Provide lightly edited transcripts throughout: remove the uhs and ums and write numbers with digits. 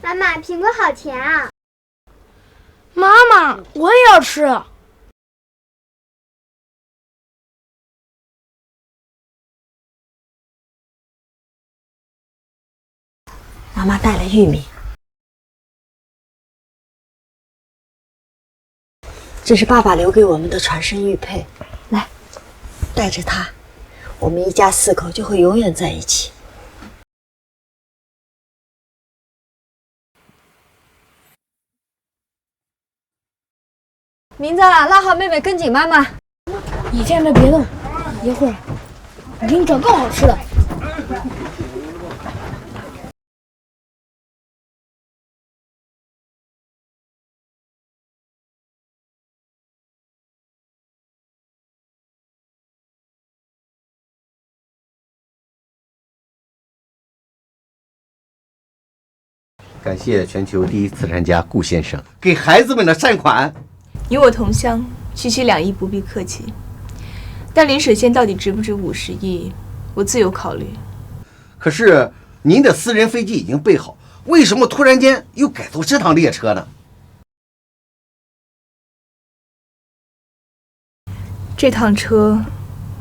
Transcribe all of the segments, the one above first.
妈妈，苹果好甜啊！妈妈，我也要吃。妈妈带了玉米，这是爸爸留给我们的传声玉佩，来，带着它，我们一家4口就会永远在一起。明子，拉好妹妹，跟紧妈妈。你站着别动，一会儿我给你找更好吃的。感谢全球第一慈善家顾先生给孩子们的善款。与我同乡，区区2亿不必客气。但临水县到底值不值50亿，我自有考虑。可是您的私人飞机已经备好，为什么突然间又改坐这趟列车呢？这趟车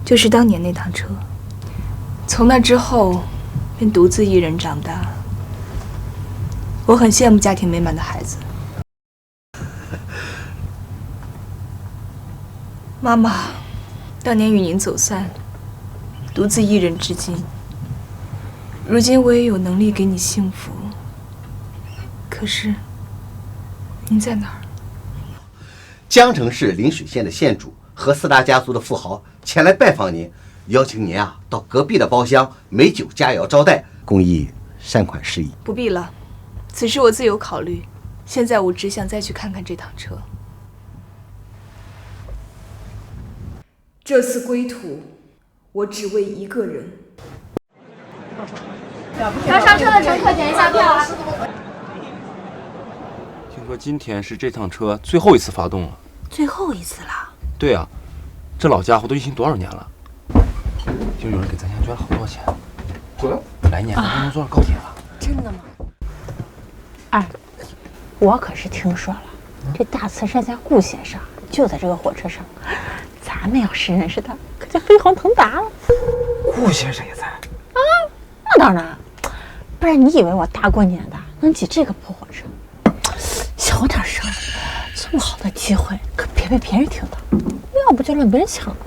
就是当年那趟车，从那之后便独自一人长大。我很羡慕家庭美满的孩子。妈妈，当年与您走散，独自一人至今。如今我也有能力给你幸福，可是您在哪儿？江城市临水县的县主和4大家族的富豪前来拜访您，邀请您到隔壁的包厢美酒佳肴招待，公益善款事宜。不必了，此事我自有考虑。现在我只想再去看看这趟车。这次归途，我只为一个人。要上车的乘客检一下票啊！听说今天是这趟车最后一次发动了。最后一次了？对啊，这老家伙都运行多少年了？就有人给咱家捐了好多钱。来年咱就能坐上高铁了。真的吗？哎，我可是听说了，这大慈善家顾先生就在这个火车上，咱们要是认识他，可就飞黄腾达了。顾先生也在啊？那当然，不然你以为我大过年的能挤这个破火车？小点声，这么好的机会可别被别人听到，要不就让别人抢了。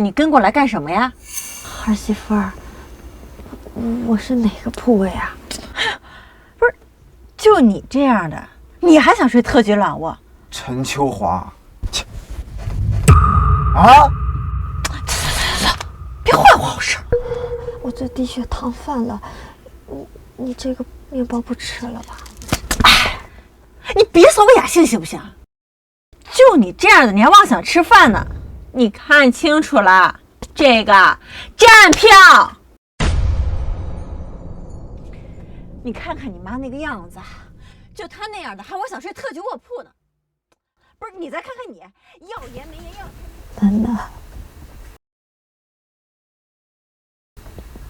你跟过来干什么呀？儿媳妇儿，我是哪个铺位啊？不是，就你这样的，你还想睡特级软卧？陈秋华，啊！别坏我好事。我这低血糖犯了，你这个面包不吃了吧？哎，你别扫我雅兴行不行？就你这样的，你还妄想吃饭呢？你看清楚了，这个站票。你看看你妈那个样子，就她那样的，还我想睡特级卧铺呢。不是，你再看看你，要颜没颜要。楠楠，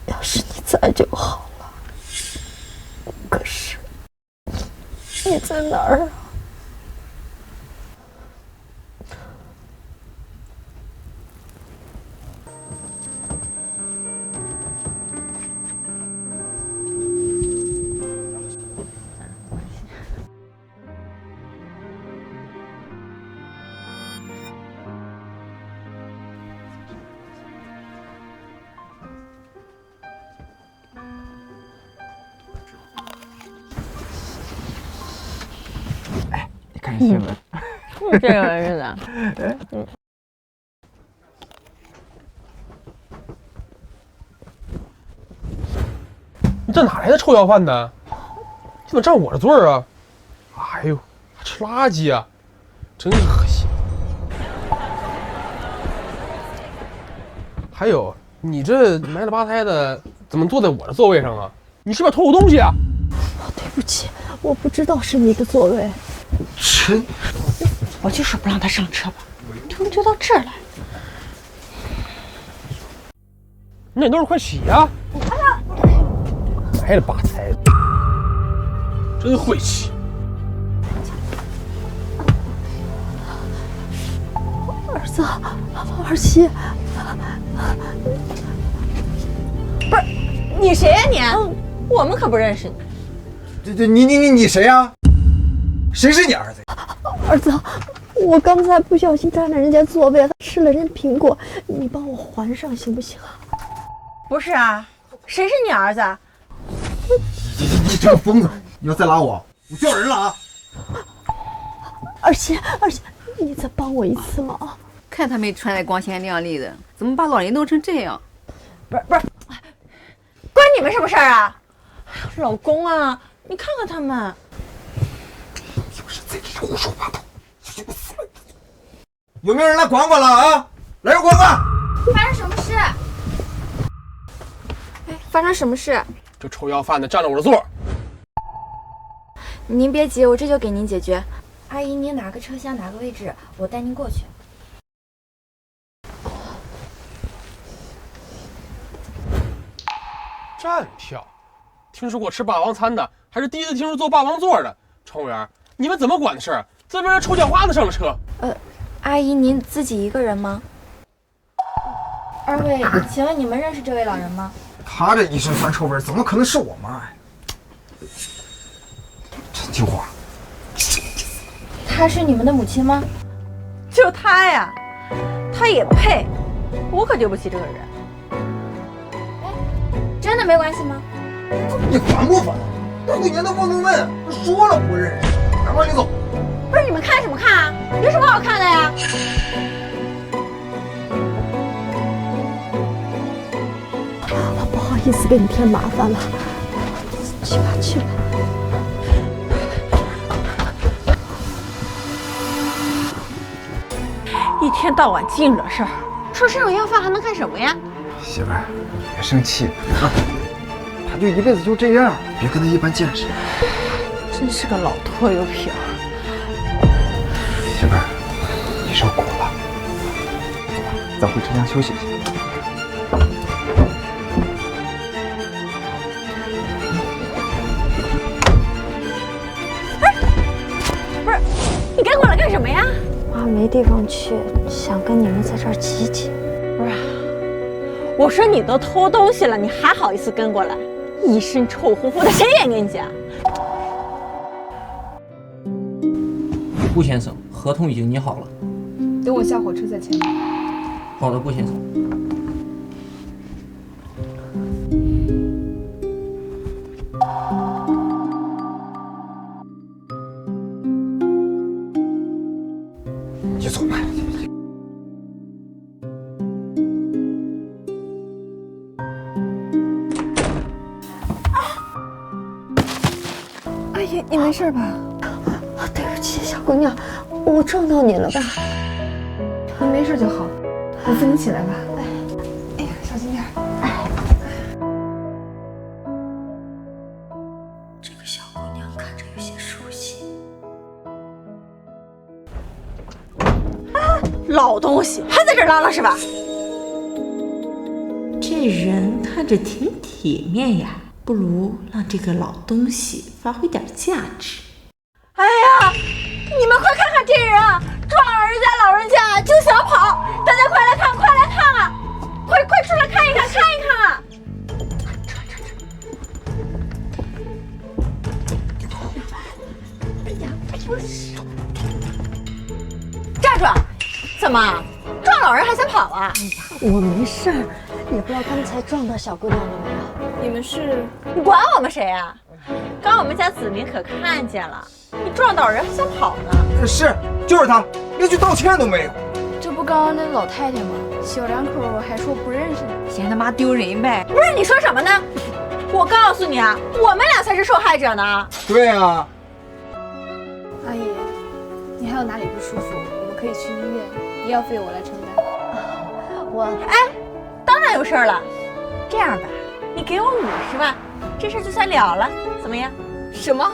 要是你在就好了。可是你在哪儿啊？看新闻，这个日子，你这哪来的臭要饭呢？怎么占我的座儿啊？哎呦，还吃垃圾啊，真恶心！还有，你这埋了吧胎的，怎么坐在我的座位上啊？你是不是偷我东西啊？对不起，我不知道是你的座位。陈，我就说不让他上车吧。这儿来。那你倒是快洗呀！来了吧唧，真晦气。儿子，儿媳，不是你谁呀你？我们可不认识你。你谁呀？谁是你儿子？儿子，我刚才不小心占了人家座位，吃了人苹果，你帮我还上行不行啊？不是啊，谁是你儿子？你这个疯子！你要再拉我叫人了啊！儿媳，你再帮我一次嘛！看他们穿得光鲜亮丽的，怎么把老人弄成这样？不是，关你们什么事儿啊？老公啊，你看看他们，就是在这胡说八道，小心我死了！有没有人来管管了啊？来人管管！发生什么事？发生什么事？这臭要饭的占了我的座。您别急，我这就给您解决。阿姨，您哪个车厢哪个位置，我带您过去。站票，听说过吃霸王餐的，还是第一次听说坐霸王座的。乘务员，你们怎么管的事儿？这边臭脚花子上了车。阿姨，您自己一个人吗？二位，请问你们认识这位老人吗？他这一身酸臭味，怎么可能是我妈呀？陈秋华，她是你们的母亲吗？就他呀，他也配？我可丢不起这个人。真的没关系吗？你烦不烦？大过年的问问问，说了不认识，赶快领走！不是你们看什么看啊？有什么好看的呀？不好意思给你添麻烦了，去吧去吧。一天到晚净惹事儿，说这种要饭还能干什么呀？媳妇儿，别生气啊，他就一辈子就这样，别跟他一般见识。真是个老拖油瓶。媳妇儿，你受苦了，走吧，咱回车厢休息一下。不是，你跟过来干什么呀？妈没地方去，想跟你们在这儿挤挤。不是，我说你都偷东西了，你还好意思跟过来？一身臭乎乎的，谁也跟你讲。顾先生，合同已经拟好了。等我下火车再签。好的，顾先生。你走吧。阿姨，你没事吧？对不起，小姑娘，我撞到你了吧？你没事就好，我扶你起来吧。哎呀，小心点。这个小姑娘看着有些熟悉。老东西，还在这儿嚷嚷是吧？这人看着挺体面呀，不如让这个老东西发挥点价值。哎呀，你们快看看这人啊，撞了人家老人家就想跑，大家快来看，快来看啊！快出来看一看，看一看啊！站住！怎么撞老人还想跑啊？我没事儿，也不知道刚才撞到小姑娘了没有。你们是？你管我们谁啊？刚我们家子明可看见了，你撞倒人还想跑呢？是，就是他，连句道歉都没有。这不刚刚那老太太吗？小两口还说不认识呢，嫌他妈丢人呗！不是你说什么呢？我告诉你啊，我们俩才是受害者呢。对啊。阿姨，你还有哪里不舒服？我们可以去医院，医药费我来承担。当然有事儿了。这样吧，你给我50万，这事就算了了，怎么样？什么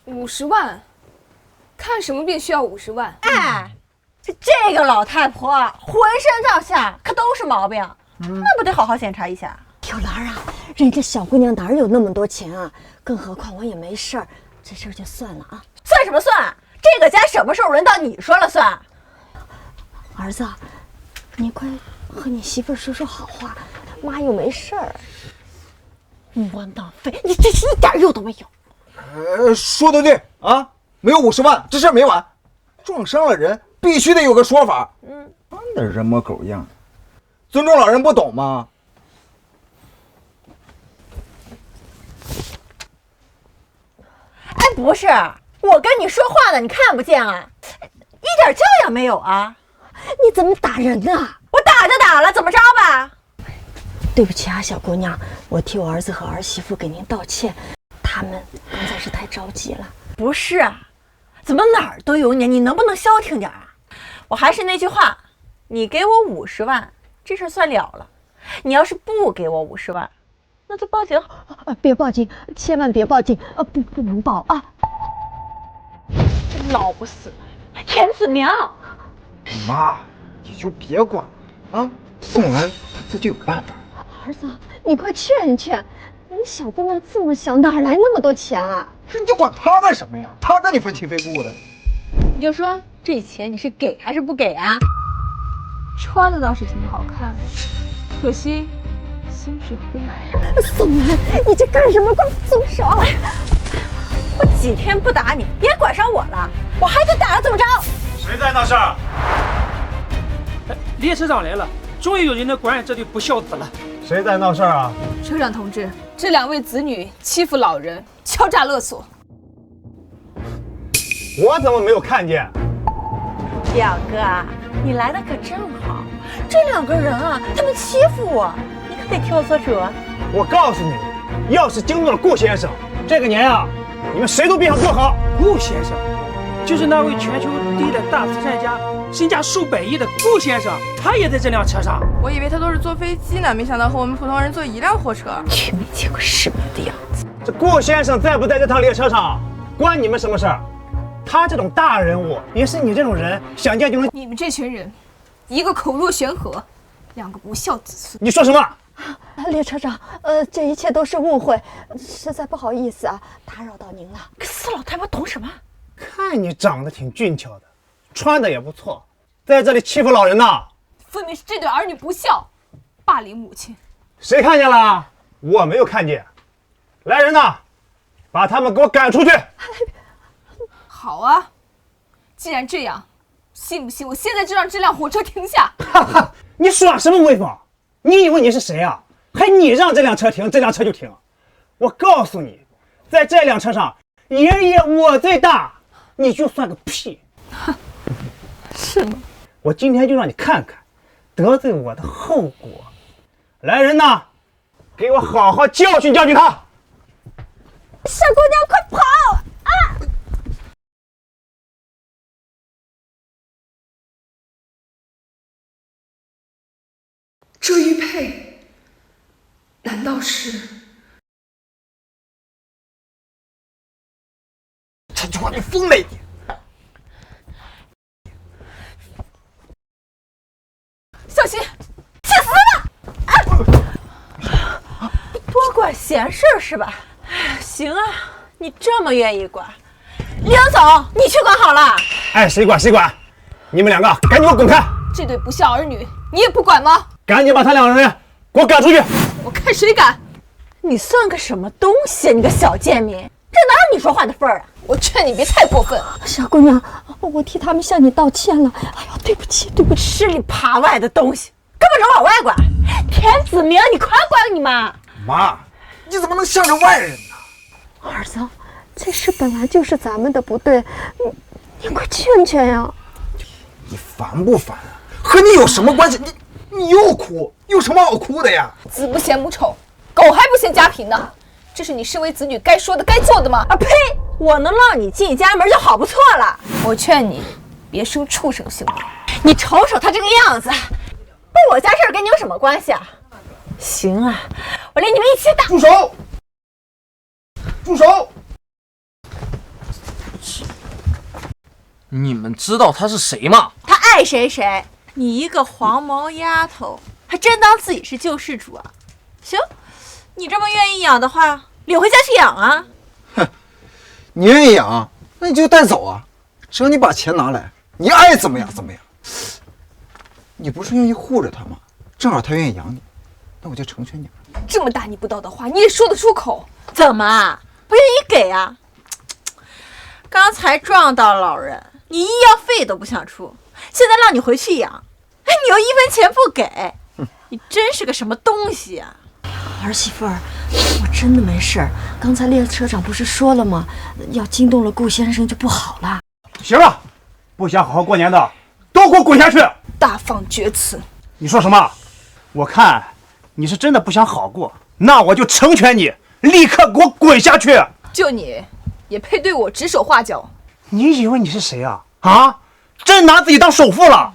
？50万？看什么病需要50万？哎，这个老太婆浑身上下可都是毛病，那不得好好检查一下？小兰啊，人家小姑娘哪有那么多钱啊？更何况我也没事儿，这事儿就算了啊。算什么算？这个家什么时候轮到你说了算？儿子，你快和你媳妇说说好话，妈又没事儿。窝囊废，你这是一点用都没有。说的对啊，没有50万，这事儿没完。撞伤了人，必须得有个说法。那点人模狗样，尊重老人不懂吗？哎，不是，我跟你说话呢，你看不见啊？一点教养没有啊？你怎么打人呢？我打就打了，怎么着吧？对不起啊，小姑娘，我替我儿子和儿媳妇给您道歉，他们刚才是太着急了。不是啊，怎么哪儿都有你？你能不能消停点啊？我还是那句话，你给我50万，这事算了了。你要是不给我50万，那就报警。别报警，千万别报警啊！不能报啊！真老不死，田子明。妈，你就别管啊，宋兰她自己有办法。儿子，你快劝劝，你小姑娘这么小，哪来那么多钱啊？你就管她干什么呀？她跟你分期非故的。你就说这钱你是给还是不给啊？穿的倒是挺好看的，可惜心是灰。宋兰，你这干什么？快松手！我几天不打你，别管上我了，我还得打了怎么着？谁在闹事儿？列车长来了，终于有人能管这对不孝子了。谁在闹事儿啊？车长同志，这2位子女欺负老人，敲诈勒索。我怎么没有看见？表哥，你来的可正好，这2个人啊，他们欺负我，你可得替我做主啊！我告诉你们，要是惊动了顾先生，这个年啊，你们谁都别想过好。顾先生，就是那位全球第一的大慈善家，身价数百亿的顾先生，他也在这辆车上。我以为他都是坐飞机呢，没想到和我们普通人坐一辆火车。去没见过世面的样子。这顾先生在不在这趟列车上，关你们什么事儿？他这种大人物，也是你这种人想见就能。你们这群人，一个口若悬河，2个不孝子孙。你说什么？列车长，这一切都是误会，实在不好意思啊，打扰到您了。死老太婆懂什么？看你长得挺俊俏的，穿的也不错，在这里欺负老人呐！分明是这对儿女不孝，霸凌母亲。谁看见了？我没有看见。来人呐，把他们给我赶出去！好啊，既然这样，信不信我现在就让这辆火车停下？哈哈，你耍什么威风？你以为你是谁啊？还你让这辆车停，这辆车就停？我告诉你，在这辆车上，爷爷我最大，你就算个屁！是吗？我今天就让你看看得罪我的后果。来人呐，给我好好教训教训他！小姑娘，快跑啊！这玉佩，难道是？这句话你疯了一点！小心，气死了！多管闲事是吧？行啊，你这么愿意管，李总，你去管好了。哎，谁管谁管！你们2个赶紧给我滚开！这对不孝儿女，你也不管吗？赶紧把他2个人给我赶出去！我看谁敢！你算个什么东西啊，你个小贱民！这哪有你说话的份儿啊！我劝你别太过分。小姑娘，我替他们向你道歉了。哎呦，对不起，对不起，吃里扒外的东西，根本就往外管。田子明，你快管你妈！妈，你怎么能向着外人呢？儿子，这事本来就是咱们的不对，你快劝劝呀！你烦不烦啊？和你有什么关系？你又哭，有什么好哭的呀？子不嫌母丑，狗还不嫌家贫呢。这是你身为子女该说的该做的吗？啊呸！我能让你进家门就好不错了。我劝你别生畜生性命。你瞅瞅他这个样子，不我家事儿跟你有什么关系啊？行啊，我连你们一起打。住手！住手！你们知道他是谁吗？他爱谁谁。你一个黄毛丫头，还真当自己是救世主啊？行，你这么愿意养的话，领回家去养啊。哼，你愿意养，那你就带走啊，只要你把钱拿来，你爱怎么养怎么养。你不是愿意护着他吗？正好他愿意养你，那我就成全你了。这么大逆不道的话，你也说得出口？怎么不愿意给啊？刚才撞到老人，你医药费都不想出，现在让你回去养，你又1分钱不给，你真是个什么东西啊！儿媳妇儿，我真的没事。刚才列车长不是说了吗？要惊动了顾先生就不好了。行了，不想好好过年的，都给我滚下去！大放厥词！你说什么？我看你是真的不想好过，那我就成全你，立刻给我滚下去！就你也配对我指手画脚？你以为你是谁啊？啊，真拿自己当首富了？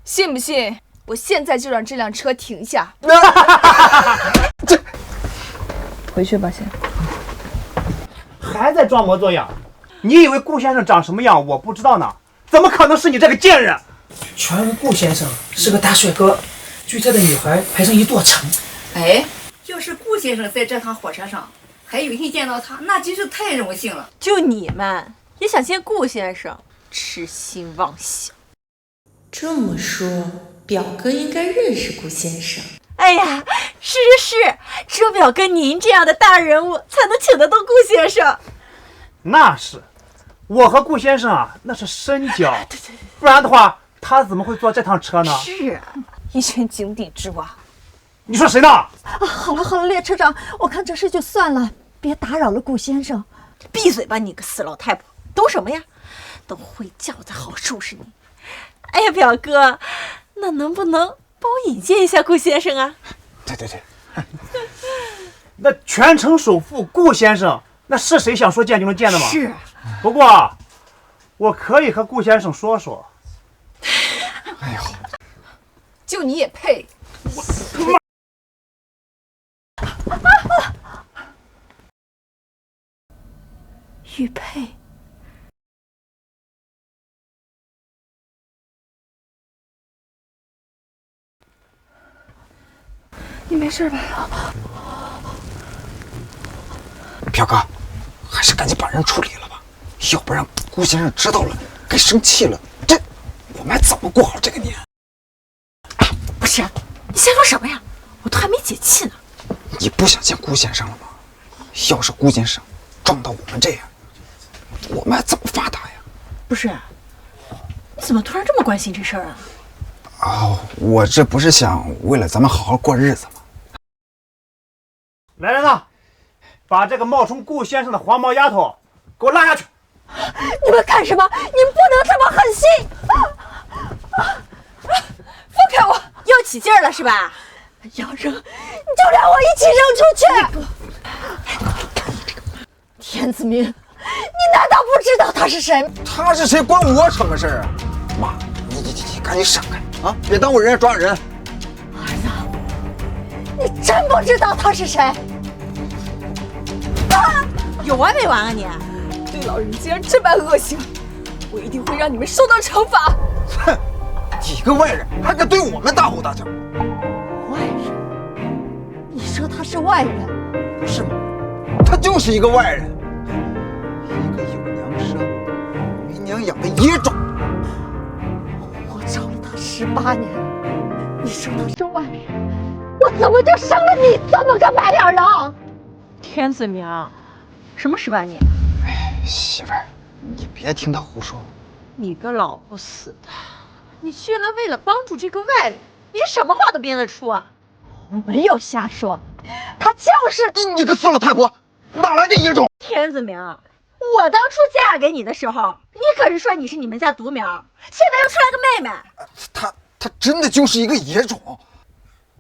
信不信？我现在就让这辆车停下。回去吧，先。还在装模作样？你以为顾先生长什么样我不知道呢？怎么可能是你这个贱人？传闻顾先生是个大帅哥，追他的女孩排成一座城。哎，要是顾先生在这趟火车上还有幸见到他，那真是太荣幸了。就你们也想见顾先生，痴心妄想。这么说，表哥应该认识顾先生。哎呀，是，只有表哥您这样的大人物才能请得动顾先生。那是，我和顾先生啊，那是深交，不然的话，他怎么会坐这趟车呢？是啊，一群井底之蛙。你说谁呢？好了，列车长，我看这事就算了，别打扰了顾先生。闭嘴吧，你个死老太婆，懂什么呀？等会叫才好收拾你。哎呀，表哥，那能不能帮我引荐一下顾先生啊？对，那全城首富顾先生，那是谁想说见就能见的吗？是。不过，我可以和顾先生说说。哎呦，就你也配？玉佩。你没事吧？表哥，还是赶紧把人处理了吧，要不然顾先生知道了该生气了，这我们还怎么过好这个年？哎，不是，你瞎说什么呀？我都还没解气呢。你不想见顾先生了吗？要是顾先生撞到我们这样，我们还怎么发达呀？不是，你怎么突然这么关心这事儿啊？哦，我这不是想为了咱们好好过日子吗？来人呐，把这个冒充顾先生的黄毛丫头给我拉下去！你们干什么？你们不能这么狠心！放开我！又起劲儿了是吧？要扔，你就让我一起扔出去！田子明，你难道不知道他是谁？他是谁关我什么事儿啊？妈，你赶紧闪开啊！别耽误人家抓人。儿子，你真不知道他是谁？有完没完啊你？对老人竟然这般恶行，我一定会让你们受到惩罚。哼，几个外人还敢对我们大吼大叫？外人？你说他是外人？是吗？他就是一个外人，一个有娘生、没娘养的野种。我找了他18年，你说他是外人，我怎么就生了你这么个白脸狼？田子明，什么18年？媳妇儿，你别听他胡说。你个老不死的，你居然为了帮助这个外人，连什么话都编得出啊！我没有瞎说，他就是你个死老太婆，哪来的野种？田子明，我当初嫁给你的时候，你可是说你是你们家独苗，现在又出来个妹妹。他真的就是一个野种。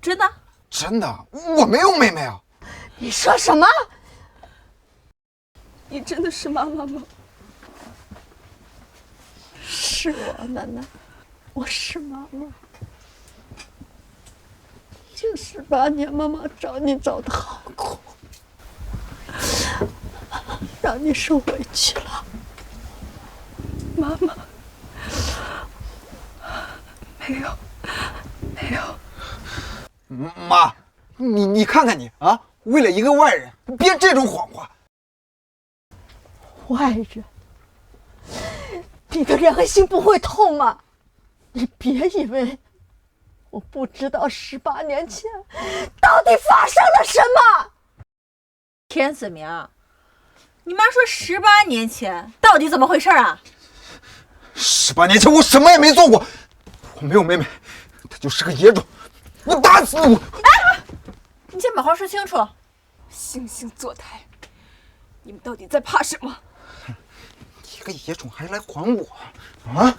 真的？真的，我没有妹妹啊。你说什么？你真的是妈妈吗？是我，楠楠，我是妈妈。这18年，妈妈找你找的好苦，让你受委屈了。妈妈，妈，你看看你啊，为了一个外人编这种谎话。外人，你的良心不会痛吗？你别以为我不知道18年前到底发生了什么。田子明，你妈说18年前到底怎么回事啊？18年前我什么也没做过，我没有妹妹，她就是个野种，我打死我！哎，你先把话说清楚。惺惺作态，你们到底在怕什么？一个野种还来还我啊！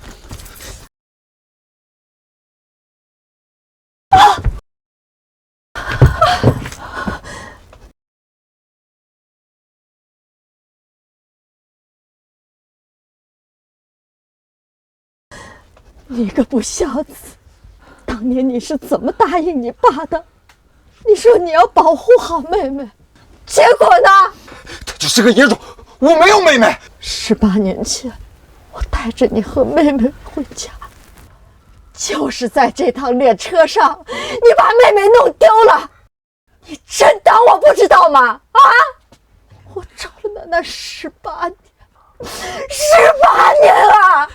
你个不孝子，当年你是怎么答应你爸的？你说你要保护好妹妹，结果呢？她就是个野种，我没有妹妹。18年前，我带着你和妹妹回家，就是在这趟列车上，你把妹妹弄丢了。你真当我不知道吗？啊！我找了奶奶18年，18年了。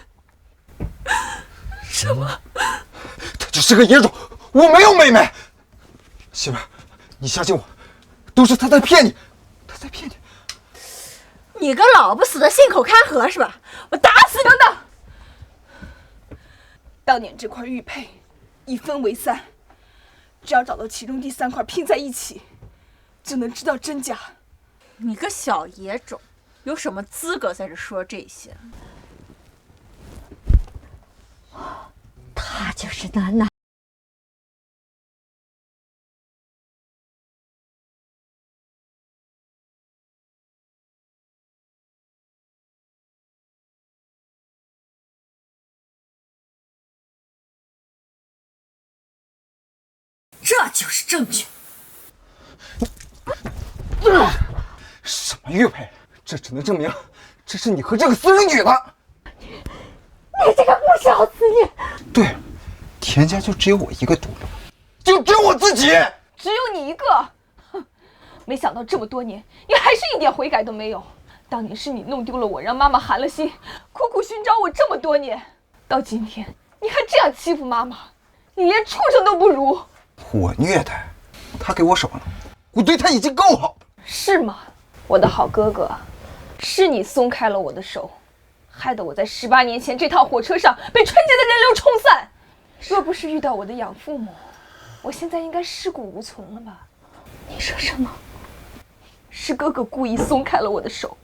什么？她就是个野种，我没有妹妹。媳妇儿，你相信我，都是她在骗你，她在骗你。你个老不死的信口开河是吧？我打死你！等等，当年这块玉佩一分为3，只要找到其中第3块拼在一起，就能知道真假。你个小野种，有什么资格在这说这些？她就是楠楠。这就是证据。什么玉佩？这只能证明这是你和这个私人女的。你这个不孝子，你！对，田家就只有我一个独女，就只有我自己，只有你一个。哼，没想到这么多年，你还是一点悔改都没有。当年是你弄丢了我，让妈妈寒了心，苦苦寻找我这么多年，到今天你还这样欺负妈妈，你连畜生都不如。我虐待，他给我什么了？我对他已经够好了。是吗，我的好哥哥？是你松开了我的手，害得我在18年前这趟火车上被春节的人流冲散。若不是遇到我的养父母，我现在应该尸骨无存了吧？你说什么？是哥哥故意松开了我的手。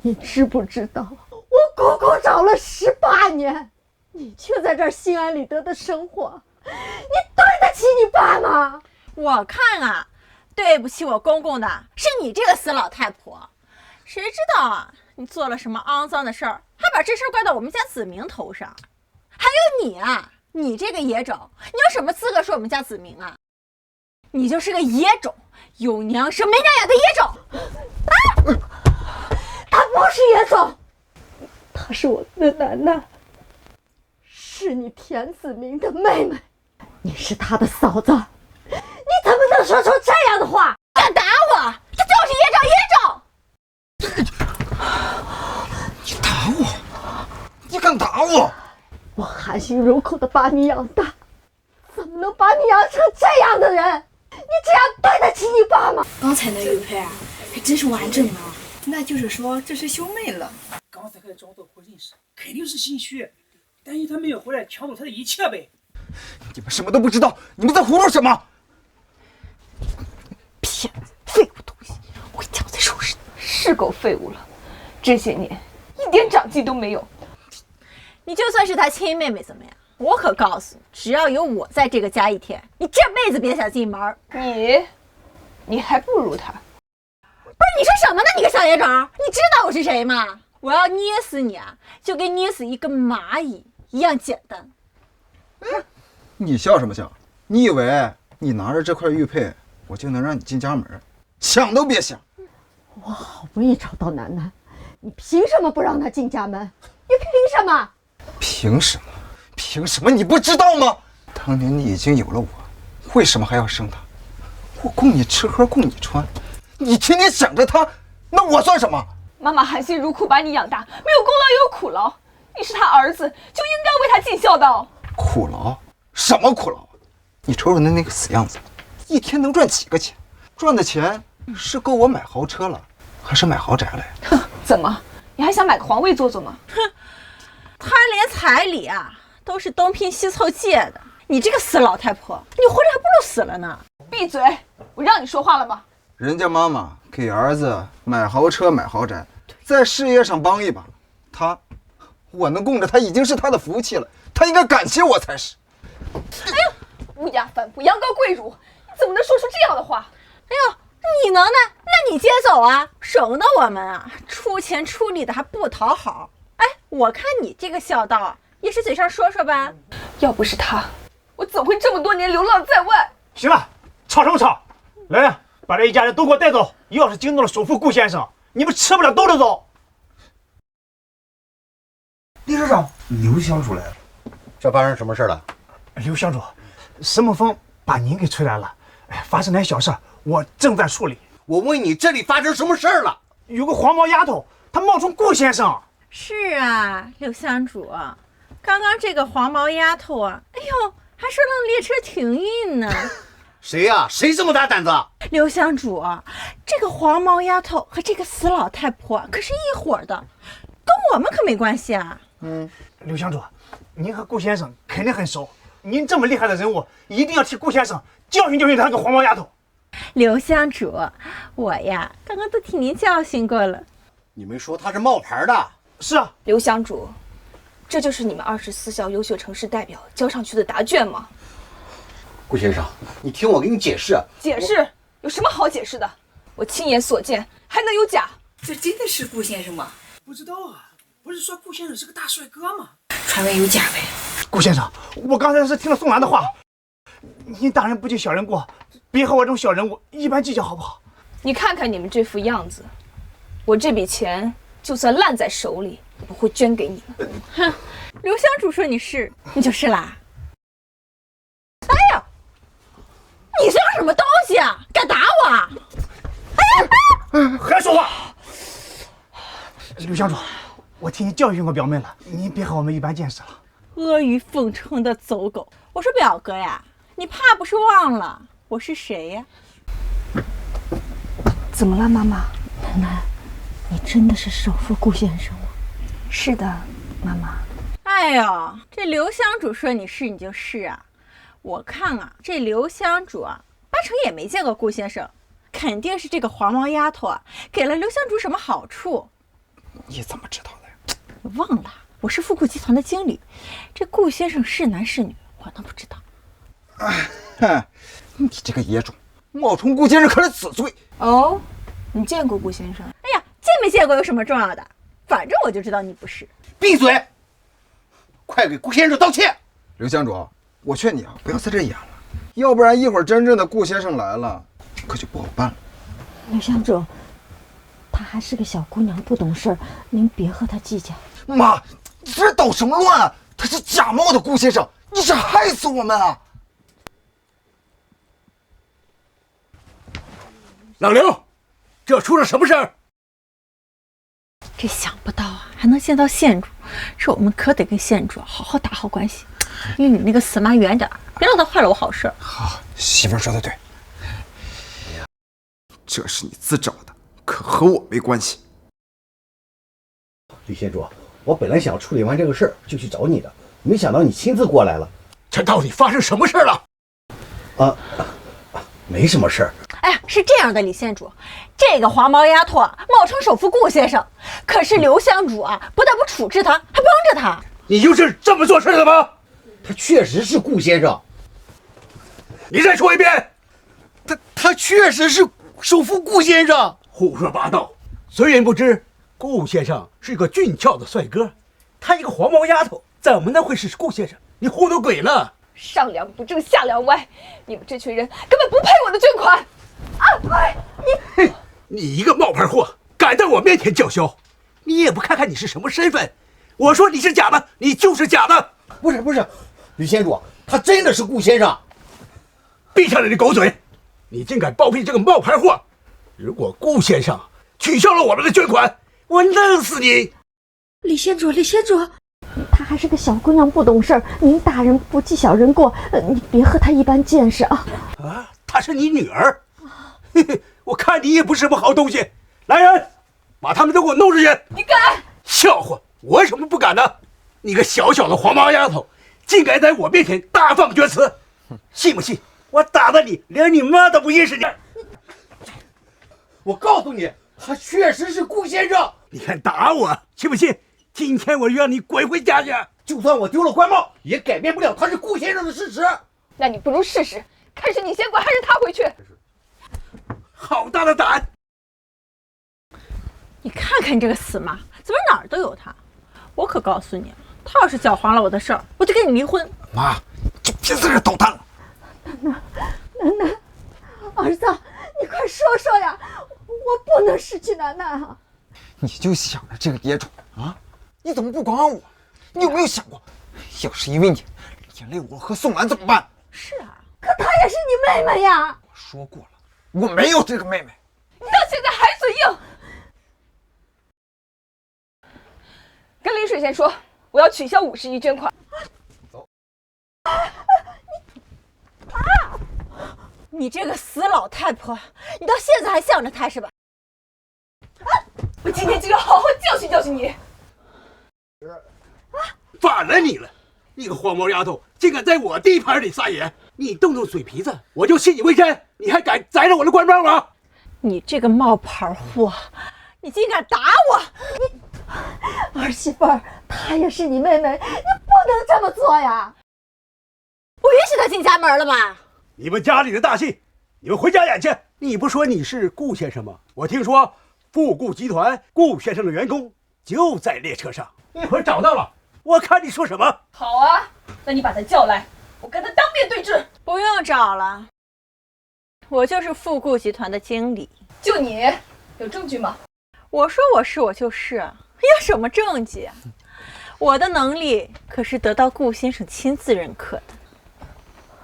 你知不知道，我苦苦找了18年，你却在这儿心安理得的生活，你对得起你爸吗？我看啊，对不起我公公的是你这个死老太婆。谁知道啊，你做了什么肮脏的事儿，还把这事儿怪到我们家子明头上。还有你啊，你这个野种，你有什么资格说我们家子明啊？你就是个野种，有娘生没娘养的野种。他不是野种，她是我的楠楠，是你田子明的妹妹，你是他的嫂子，你怎么能说出这样的话？敢打我，这就是野种！你打我？你敢打我？我含辛茹苦的把你养大，怎么能把你养成这样的人？你这样对得起你爸吗？刚才那玉佩啊，还真是完整的。那就是说这是兄妹了。刚才还装作不认识，肯定是心虚，担心他妹妹回来抢走他的一切呗。你们什么都不知道，你们在胡说什么？骗子，废物东西！回家我再收拾你。是够废物了，这些年一点长进都没有。你就算是他亲妹妹怎么样？我可告诉你，只要有我在这个家一天，你这辈子别想进门。你还不如他。不是你说什么呢？你个小野种，你知道我是谁吗？我要捏死你啊，就跟捏死一个蚂蚁一样简单。你笑什么笑？你以为你拿着这块玉佩，我就能让你进家门？想都别想！我好不容易找到楠楠，你凭什么不让她进家门？你凭什么？凭什么？凭什么？你不知道吗？她当年你已经有了我，为什么还要生他？我供你吃喝，供你穿，你天天想着他，那我算什么？妈妈含辛茹苦把你养大，没有功劳也有苦劳。你是他儿子，就应该为他尽孝道。苦劳？什么苦劳啊？你瞅瞅那个死样子，一天能赚几个钱？赚的钱是够我买豪车了，还是买豪宅了呀？哼，怎么？你还想买个皇位坐坐吗？哼，他连彩礼啊都是东拼西凑借的。你这个死老太婆，你活着还不如死了呢！闭嘴！我让你说话了吗？人家妈妈给儿子买豪车买豪宅，在事业上帮一把，我能供着他已经是他的福气了，他应该感谢我才是。哎呦，乌鸦反哺，羊羔跪乳，你怎么能说出这样的话？哎呦，你能耐，那你接走啊，省得我们啊出钱出力的还不讨好。哎，我看你这个孝道啊，也是嘴上说说吧。要不是他，我怎会这么多年流浪在外？行了，吵什么吵？来人，把这一家人都给我带走！要是惊动了首富顾先生，你们吃不了兜着走。李社长，刘乡主来了。这发生什么事了？刘乡主，石梦峰把您给催来了。发生点小事，我正在处理。我问你，这里发生什么事儿了？有个黄毛丫头，她冒充顾先生。是啊，刘乡主，刚刚这个黄毛丫头啊，哎呦，还说让列车停运呢。谁呀？谁这么大胆子？刘乡主，这个黄毛丫头和这个死老太婆可是一伙的，跟我们可没关系啊。刘乡主，您和顾先生肯定很熟，您这么厉害的人物，一定要替顾先生教训教训他那个黄毛丫头。刘乡主，我呀刚刚都替您教训过了。你们说他是冒牌的？是啊。刘乡主，这就是你们24校优秀城市代表交上去的答卷吗？顾先生，你听我给你解释。解释有什么好解释的？我亲眼所见，还能有假？这真的是顾先生吗？不知道啊，不是说顾先生是个大帅哥吗？传闻有假呗。顾先生，我刚才是听了宋兰的话，您大人不计小人过，别和我这种小人物一般计较好不好？你看看你们这副样子，我这笔钱就算烂在手里，也不会捐给你们。哼，刘乡主说你是，你就是啦。哎呀，你是个什么东西啊？敢打我！哎，还说话！刘乡主，我替您教训过表妹了，您别和我们一般见识了。阿谀奉承的走狗！我说表哥呀，你怕不是忘了我是谁呀？怎么了，妈妈？奶奶，你真的是首富顾先生吗？是的，妈妈。哎呦，这刘乡主说你是你就是啊！我看啊，这刘乡主啊，八成也没见过顾先生，肯定是这个黄毛丫头啊，给了刘乡主什么好处？你怎么知道的呀？忘了，我是富顾集团的经理，这顾先生是男是女，我能不知道？哎，你这个野种，冒充顾先生可是死罪。哦，你见过顾先生？哎呀，见没见过有什么重要的？反正我就知道你不是。闭嘴！快给顾先生道歉！刘乡主，我劝你啊，不要在这演了，要不然一会儿真正的顾先生来了，可就不好办了。刘乡主，她还是个小姑娘，不懂事儿，您别和她计较。妈，你这捣什么乱啊？他是假冒的顾先生，你是害死我们啊！老刘，这出了什么事儿？这想不到啊，还能见到县主，这我们可得跟县主好好打好关系。离你那个死妈远点，别让他坏了我好事。好，媳妇儿说的对，这是你自找的，可和我没关系。李县主，我本来想处理完这个事儿就去找你的，没想到你亲自过来了。这到底发生什么事了？没什么事儿。哎呀，是这样的，李县主，这个黄毛丫头啊，冒充首富顾先生，可是刘乡主啊，不但不处置他，还帮着他。你就是这么做事的吗？他确实是顾先生。你再说一遍。他确实是首富顾先生。胡说八道！谁人不知顾先生是个俊俏的帅哥，他一个黄毛丫头怎么能会是顾先生？你糊弄鬼了！上梁不正下梁歪，你们这群人根本不配我的捐款！啊！哎，你一个冒牌货，敢在我面前叫嚣，你也不看看你是什么身份？我说你是假的，你就是假的。不是，吕县主，他真的是顾先生。闭上你的狗嘴！你竟敢包庇这个冒牌货！如果顾先生取消了我们的捐款，我弄死你！李先主，李先主，她还是个小姑娘，不懂事儿。您大人不计小人过，你别和她一般见识啊！啊，她是你女儿，嘿嘿，我看你也不是什么好东西。来人，把他们都给我弄出去！你敢？笑话！我为什么不敢呢？你个小小的黄毛丫头，竟敢在我面前大放厥词！信不信我打的你连你妈都不认识你？我告诉你，他确实是顾先生。你敢打我，信不信？今天我就让你滚回家去！就算我丢了官帽，也改变不了他是顾先生的事实。那你不如试试，看是你先滚还是他回去。好大的胆！你看看你这个死妈，怎么哪儿都有他？我可告诉你，他要是搅黄了我的事儿，我就跟你离婚。妈，就别在这捣蛋了。楠楠，儿子，你快说说呀！我不能失去楠楠啊！你就想着这个野种啊？你怎么不管我？你有没有想过，要是因为你连累我和宋兰怎么办？是啊，可她也是你妹妹呀！我说过了，我没有这个妹妹。你到现在还嘴硬！跟林水仙说，我要取消50亿捐款。走。你这个死老太婆，你到现在还向着他是吧？我今天就要好好教训教训你！反了你了！你个黄毛丫头，竟敢在我地盘里撒野！你动动嘴皮子，我就信以为真！你还敢摘了我的官帽吗？你这个冒牌货，你竟敢打我！儿媳妇儿，她也是你妹妹，你不能这么做呀！我允许她进家门了吗？你们家里的大戏，你们回家演去！你不说你是顾先生吗？我听说富顾集团顾先生的员工就在列车上，一会儿找到了，我看你说什么。好啊，那你把他叫来，我跟他当面对质。不用找了，我就是富顾集团的经理。就你有证据吗？我说我是，我就是，有什么证据啊？我的能力可是得到顾先生亲自认可的。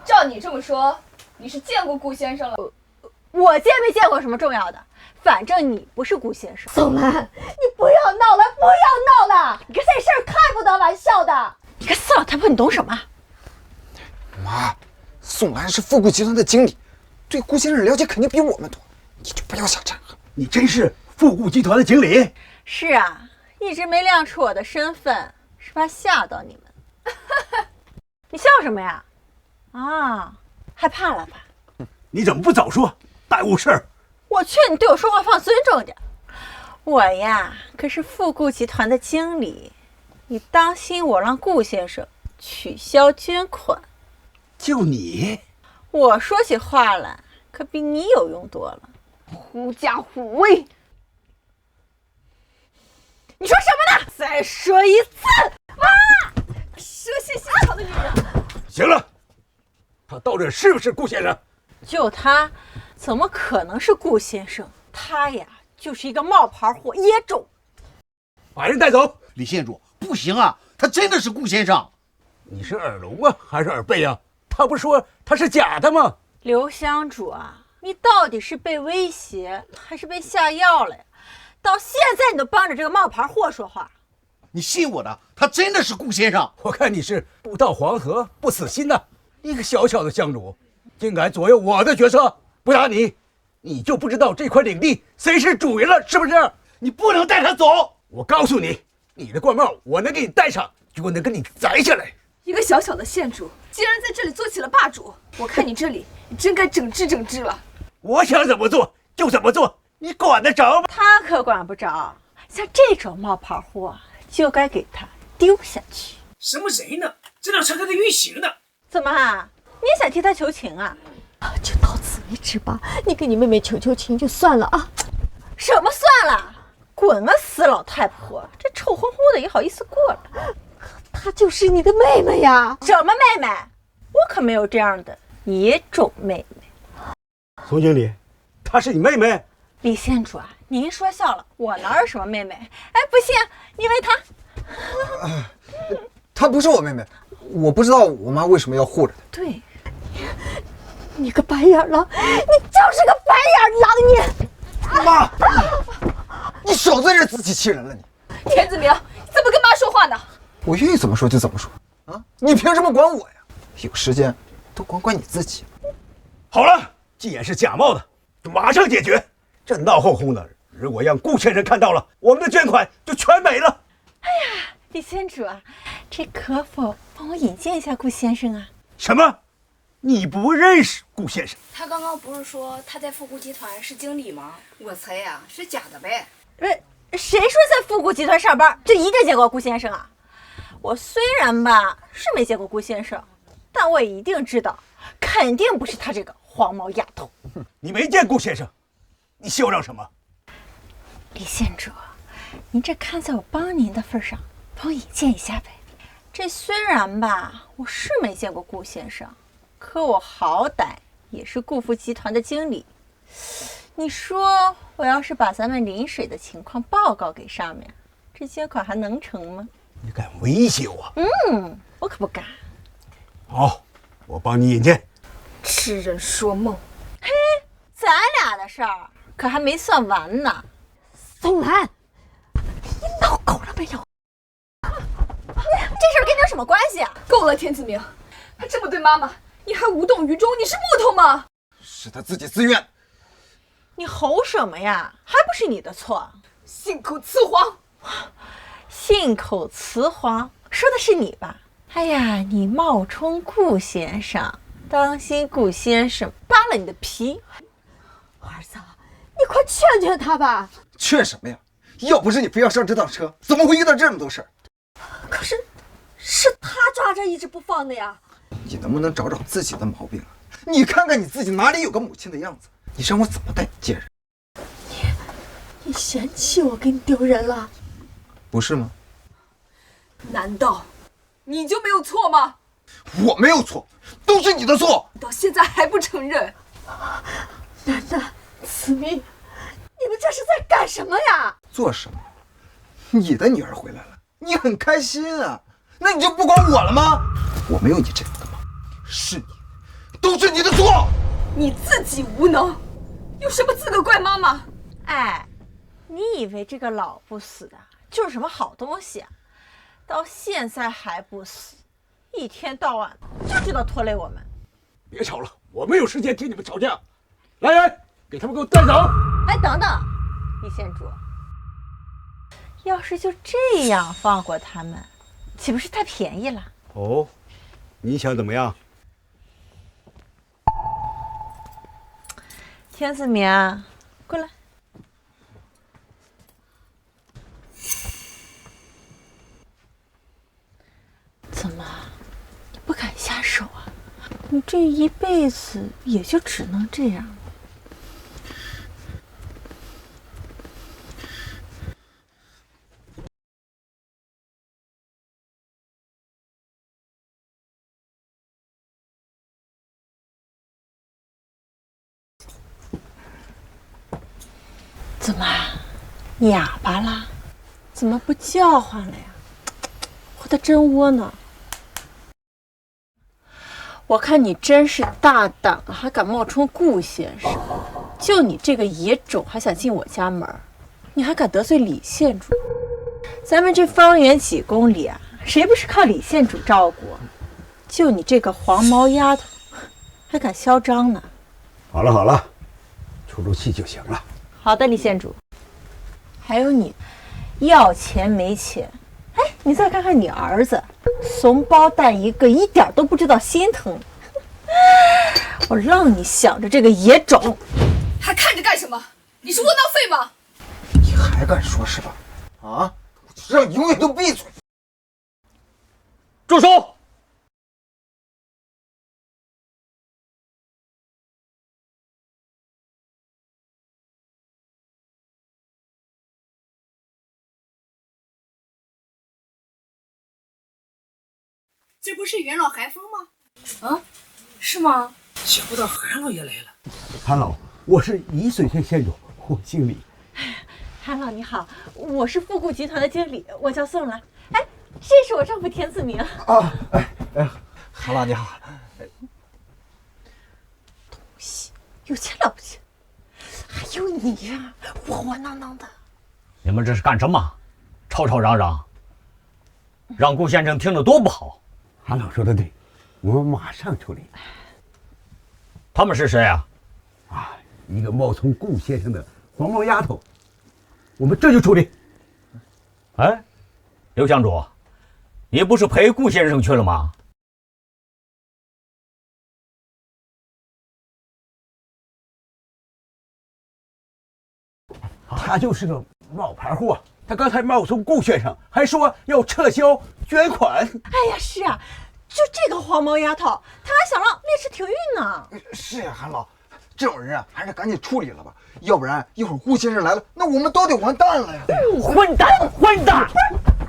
照你这么说，你是见过顾先生了？我见没见过什么重要的？反正你不是顾先生。宋兰，你不要闹了，不要闹了！你这事儿开不得玩笑的。你个死老太婆，你懂什么？妈，宋兰是富顾集团的经理，对顾先生了解肯定比我们多，你就不要想掺和。你真是富顾集团的经理？是啊，一直没亮出我的身份，是怕吓到你们。你笑什么呀？啊，害怕了吧？你怎么不早说，耽误事儿？我劝你对我说话放尊重点。我呀，可是富顾集团的经理，你当心我让顾先生取消捐款。就你？我说起话来可比你有用多了。狐假虎威！你说什么呢？再说一次！啊！蛇蝎心肠的女人！行了，他到底是不是顾先生？就他，怎么可能是顾先生？他呀，就是一个冒牌货，野种。把人带走！李县主，不行啊，他真的是顾先生。你是耳聋啊，还是耳背啊？他不说他是假的吗？刘乡主啊，你到底是被威胁，还是被下药了呀？到现在你都帮着这个冒牌货说话。你信我的，他真的是顾先生。我看你是不到黄河不死心呐！一个小小的乡主，竟敢左右我的决策，不打你，你就不知道这块领地谁是主人了，是不是？你不能带他走！我告诉你，你的冠帽我能给你戴上，就能跟你摘下来。一个小小的县主，竟然在这里做起了霸主，我看你这里，你真该整治整治了。我想怎么做就怎么做，你管得着吗？他可管不着，像这种冒牌货，就该给他丢下去。什么人呢？这辆车还在运行呢。怎么啊？你也想替他求情啊？就到此为止吧，你给你妹妹求求情就算了啊。什么算了？滚啊，死老太婆！这臭烘烘的也好意思过来？她就是你的妹妹呀。什么妹妹？我可没有这样的野种妹妹。宋经理，她是你妹妹？李县主啊，您说笑了，我哪有什么妹妹？哎，不信，你问她。她不是我妹妹，我不知道我妈为什么要护着他。对，你个白眼狼，你就是个白眼狼！妈，你少在这自欺欺人了你！田子明，你怎么跟妈说话呢？我愿意怎么说就怎么说啊！你凭什么管我呀？有时间都管你自己。好了，既然是假冒的，就马上解决。这闹哄哄的，如果让顾先生看到了，我们的捐款就全没了。哎呀，李县主啊，这可否帮我引荐一下顾先生啊？什么？你不认识顾先生？他刚刚不是说他在富顾集团是经理吗？我猜呀，是假的呗。谁说在富顾集团上班就一定见过顾先生啊？我虽然吧是没见过顾先生，但我也一定知道，肯定不是他这个黄毛丫头。你没见顾先生，你嚣张什么？李县主，您这看在我帮您的份上，帮我引荐一下呗。这虽然吧我是没见过顾先生，可我好歹也是顾富集团的经理。你说我要是把咱们临水的情况报告给上面，这捐款还能成吗？你敢威胁我？我可不敢。好，我帮你引荐。痴人说梦。嘿，咱俩的事儿可还没算完呢。宋兰，你闹够了没有？这事儿跟你有什么关系啊？够了，田子明，他这么对妈妈，你还无动于衷，你是木头吗？是他自己自愿。你吼什么呀？还不是你的错。信口雌黄。信口雌黄，说的是你吧？哎呀，你冒充顾先生，当心顾先生扒了你的皮。儿子，你快劝劝他吧。劝什么呀？要不是你非要上这趟车，怎么会遇到这么多事儿？可是，是他抓着一直不放的呀。你能不能找找自己的毛病啊？你看看你自己哪里有个母亲的样子？你让我怎么带你见人？你嫌弃我给你丢人了？不是吗？难道你就没有错吗？我没有错，都是你的错。你到现在还不承认？楠楠、思密，你们这是在干什么呀？做什么？你的女儿回来了，你很开心啊？那你就不管我了吗？我没有你这样的妈，是你，都是你的错。你自己无能，有什么资格怪妈妈？哎，你以为这个老不死的就是什么好东西啊？到现在还不死，一天到晚就知道拖累我们。别吵了，我没有时间听你们吵架。来人，给他们给我带走！哎，等等，李县主，要是就这样放过他们，岂不是太便宜了？哦，你想怎么样？田子明，过来。怎么，你不敢下手啊？你这一辈子也就只能这样。怎么，哑巴啦？怎么不叫唤了呀？活得真窝囊。我看你真是大胆了，还敢冒充顾先生。就你这个野种，还想进我家门？你还敢得罪李县主？咱们这方圆几公里啊，谁不是靠李县主照顾？就你这个黄毛丫头，还敢嚣张呢？好了好了，出出气就行了。好的，李县主。还有你，要钱没钱。哎，你再看看你儿子，怂包蛋一个，一点都不知道心疼。我让你想着这个野种，还看着干什么？你是窝囊废吗？你还敢说是吧？啊！我就让你永远都闭嘴！住手！这不是元老韩风吗？啊，是吗？想不到韩老爷来了。韩老，我是沂水县县主，我姓李。韩老你好，我是富顾集团的经理，我叫宋兰。哎，这是我丈夫田子明。啊，哎，哎，韩老你好。东西有钱了不起，还有你呀，窝窝囊囊的。你们这是干什么？吵吵嚷嚷，让顾先生听着多不好。韩老说的对，我们马上处理。他们是谁啊？一个冒充顾先生的黄毛丫头，我们这就处理。哎，刘乡主，你不是陪顾先生去了吗？他就是个冒牌货，他刚才冒充顾先生，还说要撤销捐款。哎呀，是啊，就这个黄毛丫头，她还想让烈士停运呢。是呀，韩老，这种人啊，还是赶紧处理了吧，要不然一会儿顾先生来了，那我们都得完蛋了呀！混蛋，混蛋！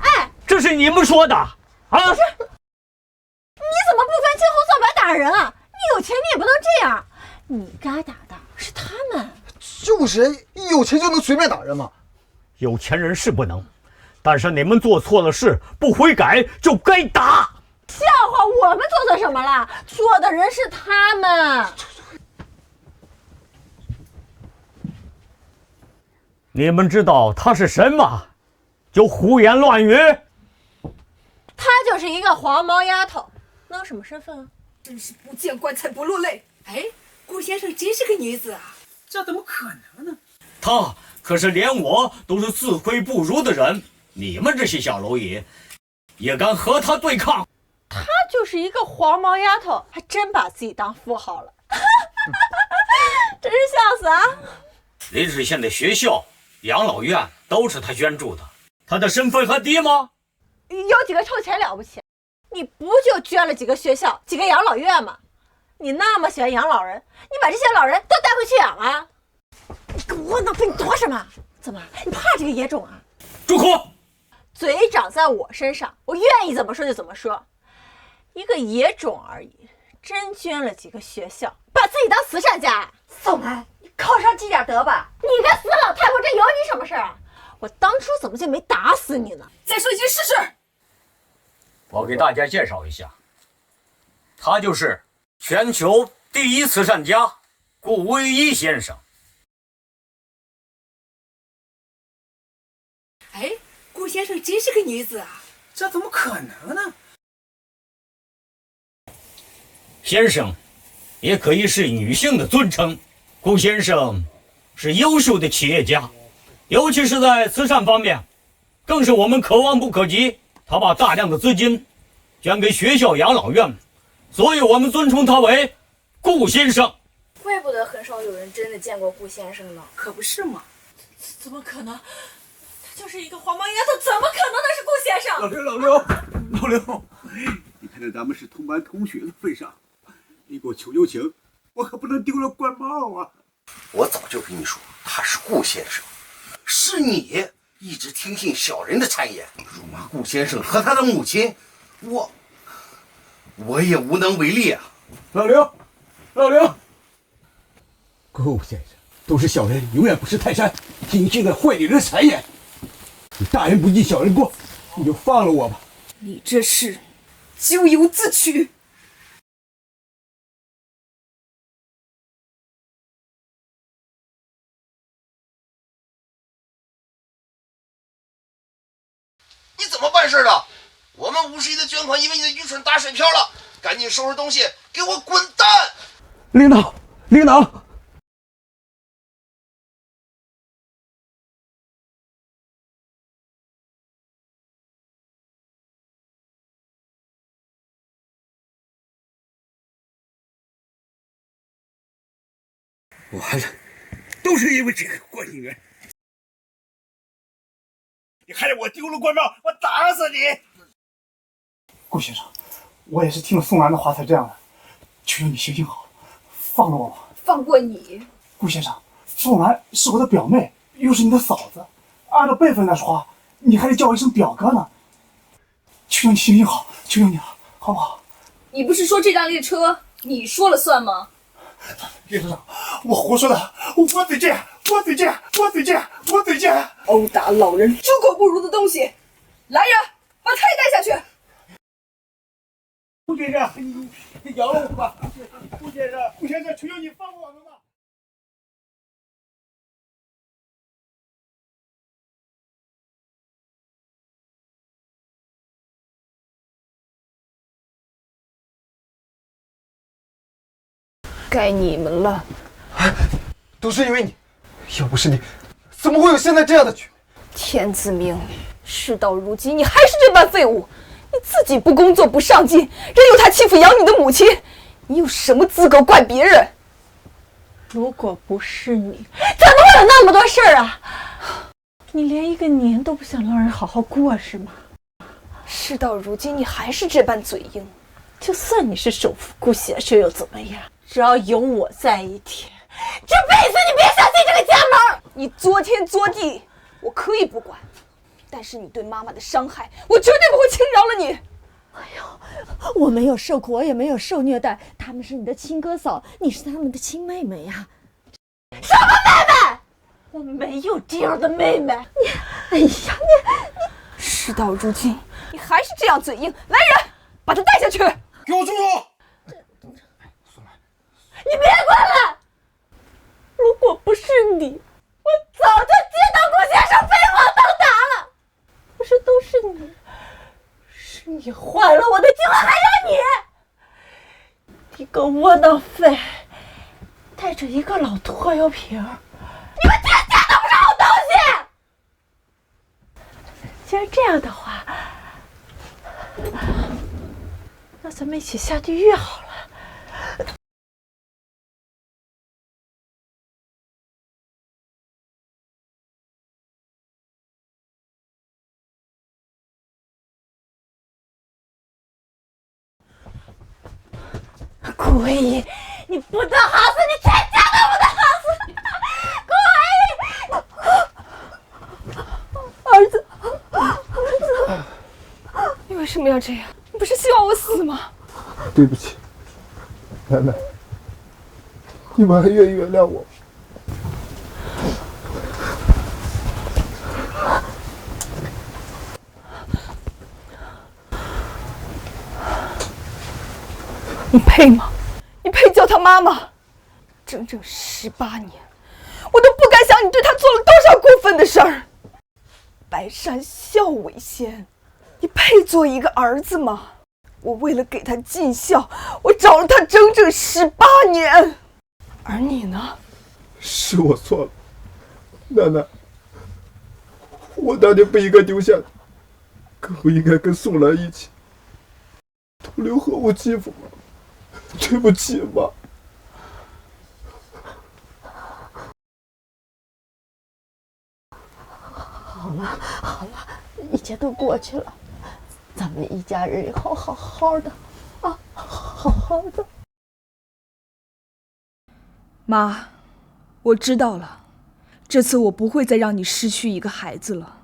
哎，这是你们说的啊？不是，你怎么不分青红皂白打人啊？你有钱你也不能这样，你该打的是他们。就是有钱就能随便打人吗？有钱人是不能，但是你们做错了事不悔改就该打。笑话，我们做错什么了？错的人是他们。你们知道他是谁吗？就胡言乱语。她就是一个黄毛丫头，能有什么身份啊？真是不见棺材不落泪。哎，顾先生真是个女子啊！这怎么可能呢？他可是连我都是自愧不如的人，你们这些小蝼蚁也敢和他对抗？她就是一个黄毛丫头，还真把自己当富豪了，真是笑死啊！临水县的学校、养老院都是他捐助的，他的身份还低吗？有几个臭钱了不起？你不就捐了几个学校、几个养老院吗？你那么喜欢养老人，你把这些老人都带回去养啊！你个窝囊废，你躲什么？怎么，你怕这个野种啊？住口！嘴长在我身上，我愿意怎么说就怎么说。一个野种而已，真捐了几个学校，把自己当慈善家？宋梅，你靠上积点德吧！你个死老太婆，这有你什么事啊？我当初怎么就没打死你呢？再说一句试试。我给大家介绍一下，他就是全球第一慈善家顾唯一先生。哎，顾先生真是个女子啊！这怎么可能呢？先生也可以是女性的尊称。顾先生是优秀的企业家，尤其是在慈善方面，更是我们可望不可及。他把大量的资金捐给学校、养老院，所以我们尊称他为顾先生。怪不得很少有人真的见过顾先生呢。可不是嘛？怎么可能？他就是一个黄毛丫头，怎么可能那是顾先生？老刘，你看在咱们是同班同学的份上，你给我求求情，我可不能丢了官帽啊！我早就跟你说他是顾先生，是你一直听信小人的谗言，辱骂顾先生和他的母亲，我也无能为力啊！老刘，顾先生都是小人，永远不是泰山，听信了坏女人的谗言。你大人不计小人过，你就放了我吧。你这是咎由自取。你怎么办事的？我们51的捐款因为你的愚蠢打水漂了，赶紧收拾东西，给我滚蛋！领导，完了，都是因为这个关女人，你害得我丢了官帽，我打死你！顾先生，我也是听了宋兰的话才这样的，求求你行行好，放了我吧。放过你？顾先生，宋兰是我的表妹，又是你的嫂子，按照辈分来说话，你还得叫我一声表哥呢。求求你行行好，求求你了，好不好？你不是说这辆列车你说了算吗？列车长，我胡说的，我嘴贱，殴打老人，猪狗不如的东西！来人，把他也带下去。顾先生，你饶了我吧！顾先生，求求你放过我们吧！该你们了。都是因为你，要不是你，怎么会有现在这样的局面？天子明，事到如今，你还是这般废物。你自己不工作不上进，任由他欺负养你的母亲，你有什么资格怪别人？如果不是你，怎么会有那么多事儿啊？你连一个年都不想让人好好过是吗？事到如今，你还是这般嘴硬。就算你是首富顾先生又怎么样？只要有我在一天，这辈子你别想进这个家门。你作天作地，我可以不管。但是你对妈妈的伤害，我绝对不会轻饶了你。哎呦，我没有受苦，我也没有受虐待，他们是你的亲哥嫂，你是他们的亲妹妹呀。什么妹妹？我没有这样的妹妹。哎呀，你事到如今，你还是这样嘴硬。来人，把他带下去。给我住手！你别管了！如果不是你，我早就见到顾先生飞黄腾达了。不是都是你，是你坏了我的计划，还有你，你个窝囊废，带着一个老拖油瓶，你们全家都不是好东西。既然这样的话，那咱们一起下地狱好了。顾唯一，你不得好死，你全家都不得好死！顾唯一，儿子，你为什么要这样？你不是希望我死吗？对不起，奶奶，你们还愿意原谅我？你配吗？你配叫他妈妈？整整18年，我都不敢想你对他做了多少过分的事儿。白山孝为先，你配做一个儿子吗？我为了给他尽孝，我找了他整整18年。而你呢？是我错了，奶奶，我当年不应该丢下你，更不应该跟宋兰一起同流合污欺负我。对不起，妈。好了好了，一切都过去了，咱们一家人以后好好的啊，好好的。妈，我知道了，这次我不会再让你失去一个孩子了。